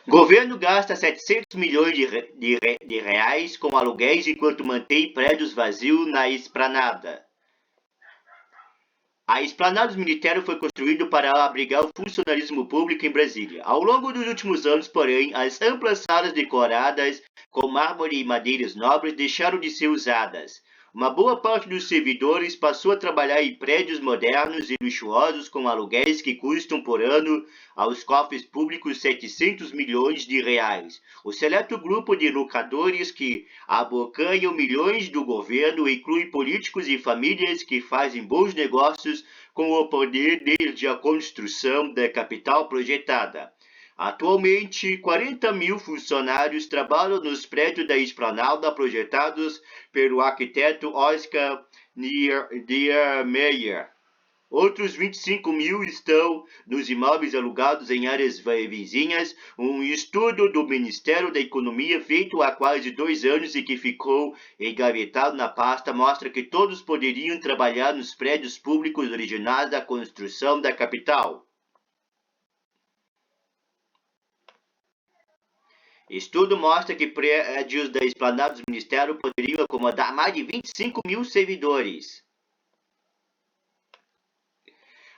Governo gasta 700 milhões de reais com aluguéis enquanto mantém prédios vazios na esplanada. A esplanada dos ministérios foi construída para abrigar o funcionalismo público em Brasília. Ao longo dos últimos anos, porém, as amplas salas decoradas com mármore e madeiras nobres deixaram de ser usadas. Uma boa parte dos servidores passou a trabalhar em prédios modernos e luxuosos com aluguéis que custam por ano aos cofres públicos 700 milhões de reais. O seleto grupo de locadores que abocanham milhões do governo inclui políticos e famílias que fazem bons negócios com o poder desde a construção da capital projetada. Atualmente, 40 mil funcionários trabalham nos prédios da esplanada projetados pelo arquiteto Oscar Niemeyer. Outros 25 mil estão nos imóveis alugados em áreas vizinhas. Um estudo do Ministério da Economia feito há quase 2 anos e que ficou engavetado na pasta mostra que todos poderiam trabalhar nos prédios públicos originais da construção da capital. Estudo mostra que prédios da esplanada dos ministérios poderiam acomodar mais de 25 mil servidores.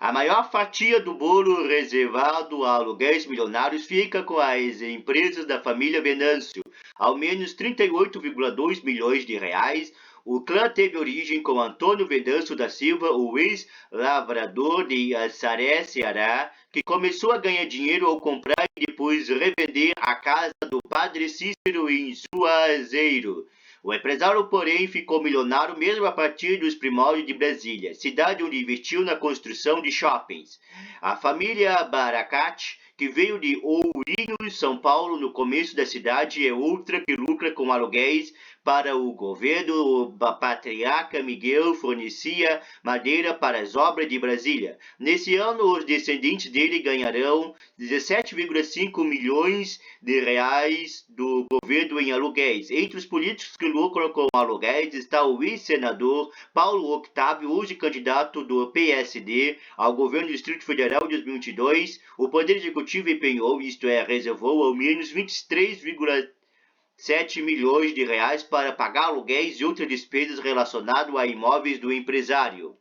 A maior fatia do bolo reservado a aluguéis milionários fica com as empresas da família Venâncio, ao menos 38,2 milhões de reais. O clã teve origem com Antônio Venâncio da Silva, o ex-lavrador de Assaré, Ceará, que começou a ganhar dinheiro ao comprar e depois revender a casa do padre Cícero em Juazeiro. O empresário, porém, ficou milionário mesmo a partir dos primórdios de Brasília, cidade onde investiu na construção de shoppings. A família Baracate, que veio de Ourinhos, São Paulo, no começo da cidade, é outra que lucra com aluguéis para o governo. O patriarca Miguel fornecia madeira para as obras de Brasília. Nesse ano, os descendentes dele ganharão 17,5 milhões de reais do governo em aluguéis. Entre os políticos que lucram com aluguéis está o ex-senador Paulo Octávio, hoje candidato do PSD ao governo do Distrito Federal em 2022. O Poder Executivo empenhou, isto é, reservou ao menos 23,7 milhões de reais para pagar aluguéis e outras despesas relacionadas a imóveis do empresário.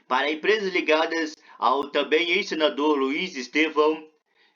Para empresas ligadas ao também ex-senador Luiz Estevão,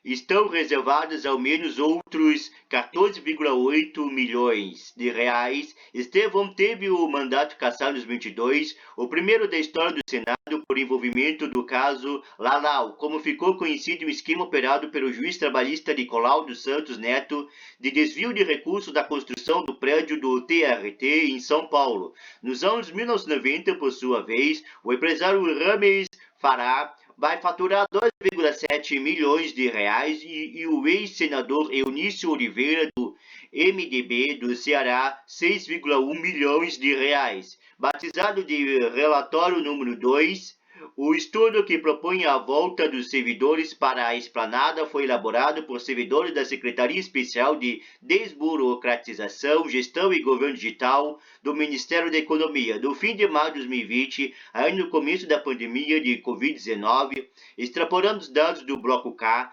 estão reservados ao menos outros 14,8 milhões de reais. Estevão teve o mandato cassado em 2022, o primeiro da história do Senado por envolvimento do caso Lalau, como ficou conhecido o esquema operado pelo juiz trabalhista Nicolau dos Santos Neto de desvio de recursos da construção do prédio do TRT em São Paulo. Nos anos 1990, por sua vez, o empresário Rames Fará vai faturar 2,7 milhões de reais e o ex-senador Eunício Oliveira, do MDB do Ceará, 6,1 milhões de reais. Batizado de relatório número 2, o estudo que propõe a volta dos servidores para a esplanada foi elaborado por servidores da Secretaria Especial de Desburocratização, Gestão e Governo Digital do Ministério da Economia, do fim de maio de 2020, ainda no começo da pandemia de Covid-19, extrapolando os dados do Bloco K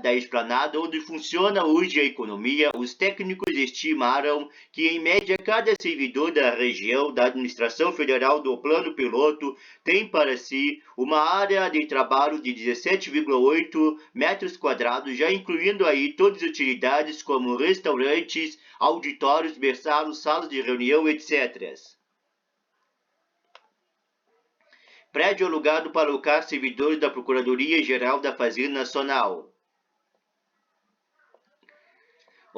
da esplanada, onde funciona hoje a economia. Os técnicos estimaram que, em média, cada servidor da região da Administração Federal do Plano Piloto tem para si uma área de trabalho de 17,8 metros quadrados, já incluindo aí todas as utilidades como restaurantes, auditórios, berçários, salas de reunião, etc. Prédio alugado para alocar servidores da Procuradoria-Geral da Fazenda Nacional.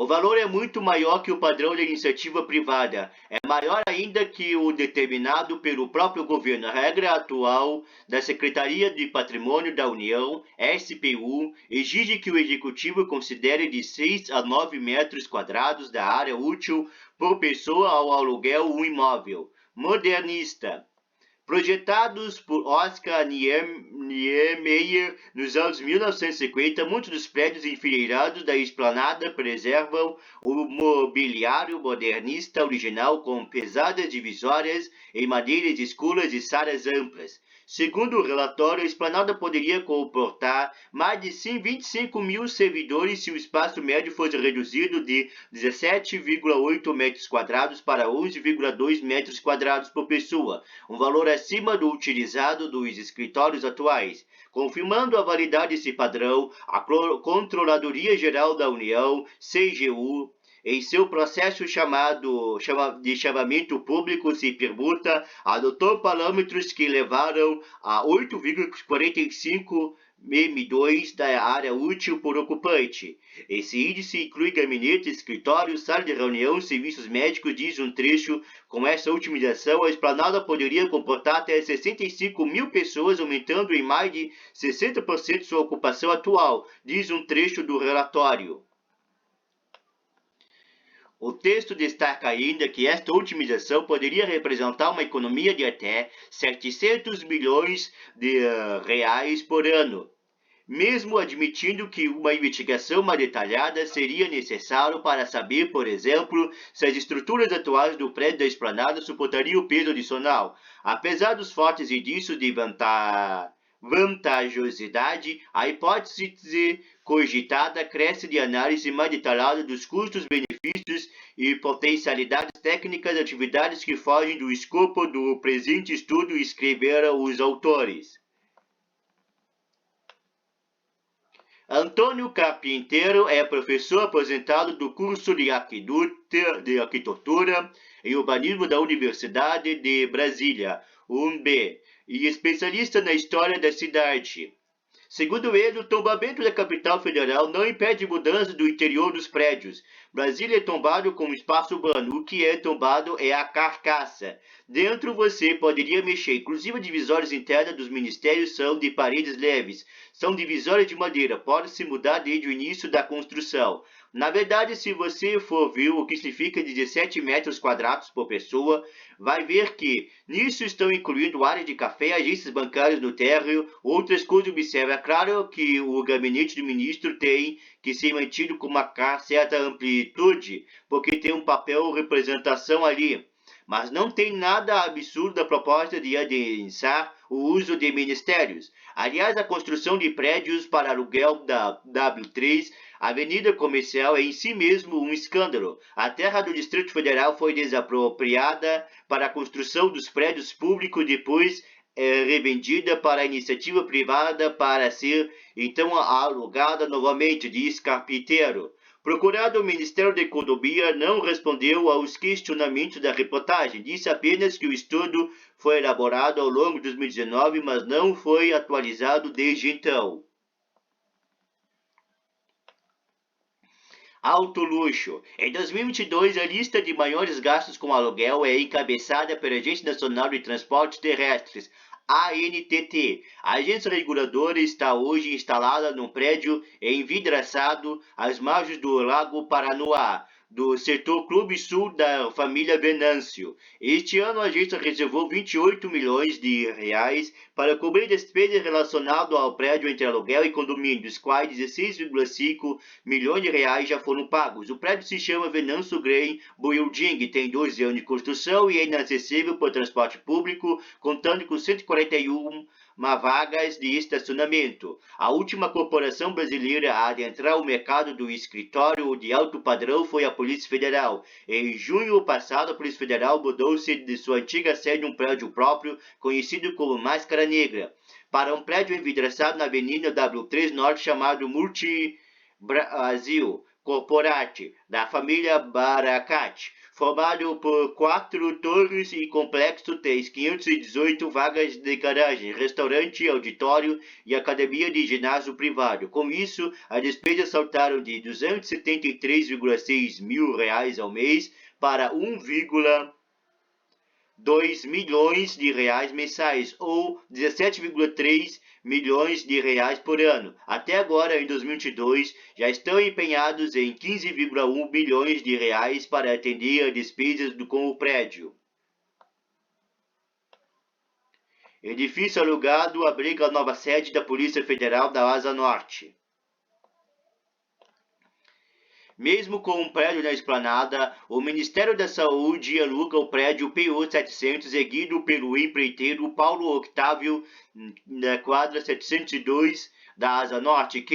O valor é muito maior que o padrão da iniciativa privada. É maior ainda que o determinado pelo próprio governo. A regra atual da Secretaria de Patrimônio da União, SPU, exige que o Executivo considere de 6 a 9 metros quadrados da área útil por pessoa ao aluguel um imóvel. Modernista. Projetados por Oscar Niemeyer nos anos 1950, muitos dos prédios enfileirados da esplanada preservam o mobiliário modernista original com pesadas divisórias em madeiras escuras e salas amplas. Segundo o relatório, a esplanada poderia comportar mais de 25 mil servidores se o espaço médio fosse reduzido de 17,8 metros quadrados para 11,2 metros quadrados por pessoa, um valor acima do utilizado dos escritórios atuais. Confirmando a validade desse padrão, a Controladoria Geral da União, CGU, em seu processo de chamamento público se permuta, adotou parâmetros que levaram a 8,45 M2 da área útil por ocupante. Esse índice inclui gabinete, escritório, sala de reunião, serviços médicos, diz um trecho. Com essa otimização, a esplanada poderia comportar até 65 mil pessoas, aumentando em mais de 60% sua ocupação atual, diz um trecho do relatório. O texto destaca ainda que esta otimização poderia representar uma economia de até 700 bilhões de reais por ano, mesmo admitindo que uma investigação mais detalhada seria necessário para saber, por exemplo, se as estruturas atuais do prédio da esplanada suportariam o peso adicional. Apesar dos fortes indícios de vantajosidade, a hipótese cogitada cresce de análise mais detalhada dos custos, benefícios e potencialidades técnicas de atividades que fogem do escopo do presente estudo, escreveram os autores. Antônio Carpinteiro é professor aposentado do curso de Arquitetura e Urbanismo da Universidade de Brasília, UNB, e especialista na história da cidade. Segundo ele, o tombamento da capital federal não impede mudança do interior dos prédios. Brasília é tombado como espaço urbano. O que é tombado é a carcaça. Dentro você poderia mexer. Inclusive, as divisórias internas dos ministérios são de paredes leves. São divisórias de madeira. Pode-se mudar desde o início da construção. Na verdade, se você for ver o que significa 17 metros quadrados por pessoa, vai ver que nisso estão incluindo áreas de café, agências bancárias no térreo, outras coisas. Observa, é claro que o gabinete do ministro tem que ser mantido com uma certa amplitude, porque tem um papel representação ali. Mas não tem nada absurdo da proposta de adensar o uso de ministérios. Aliás, a construção de prédios para aluguel da W3, Avenida Comercial, é em si mesmo um escândalo. A terra do Distrito Federal foi desapropriada para a construção dos prédios públicos, depois revendida para a iniciativa privada para ser então alugada novamente, diz Carpinteiro. Procurado, o Ministério da Economia não respondeu aos questionamentos da reportagem. Disse apenas que o estudo foi elaborado ao longo de 2019, mas não foi atualizado desde então. Alto luxo. Em 2022, a lista de maiores gastos com aluguel é encabeçada pela Agência Nacional de Transportes Terrestres, ANTT. A agência reguladora está hoje instalada num prédio envidraçado às margens do Lago Paranoá, do setor Clube Sul da família Venâncio. Este ano, a agência reservou 28 milhões de reais para cobrir despesas relacionadas ao prédio entre aluguel e condomínio, dos quais 16,5 milhões de reais já foram pagos. O prédio se chama Venâncio Green Building, tem 12 anos de construção e é inacessível por transporte público, contando com 141 vagas de estacionamento. A última corporação brasileira a adentrar o mercado do escritório de alto padrão foi a Polícia Federal. Em junho passado, a Polícia Federal mudou-se de sua antiga sede um prédio próprio, conhecido como Máscara Negra, para um prédio envidraçado na Avenida W3 Norte chamado Multi Brasil Corporate, da família Baracat, formado por 4 torres e complexo, tem 518 vagas de garagem, restaurante, auditório e academia de ginásio privado. Com isso, as despesas saltaram de 273,6 mil reais ao mês para 1,2 milhões de reais mensais, ou 17,3 milhões de reais por ano. Até agora, em 2022, já estão empenhados em 15,1 bilhões de reais para atender as despesas com o prédio. Edifício alugado abriga a nova sede da Polícia Federal da Asa Norte. Mesmo com um prédio na esplanada, o Ministério da Saúde aluga o prédio PO 700 erguido pelo empreiteiro Paulo Octávio na quadra 702 da Asa Norte.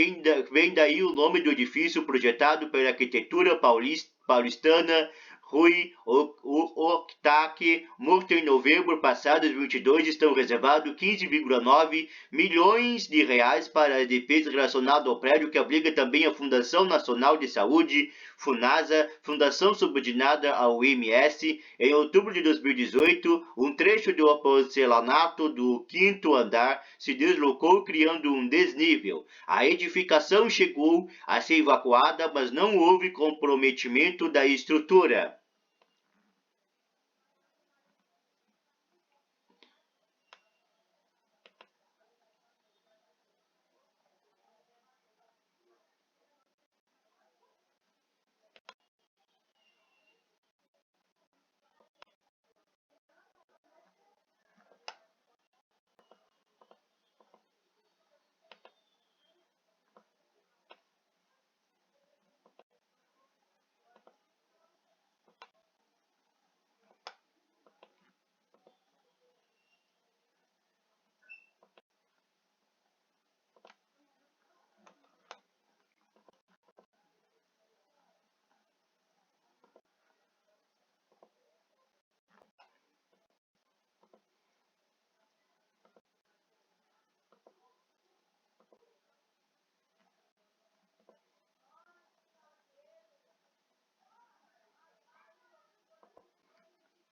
Vem daí o nome do edifício projetado pela arquitetura paulistana Rui Oktak, morto em novembro passado, 2022, estão reservados 15,9 milhões de reais para a defesa relacionada ao prédio, que abriga também a Fundação Nacional de Saúde, FUNASA, fundação subordinada ao IMS. Em outubro de 2018, um trecho do porcelanato do 5º andar se deslocou, criando um desnível. A edificação chegou a ser evacuada, mas não houve comprometimento da estrutura.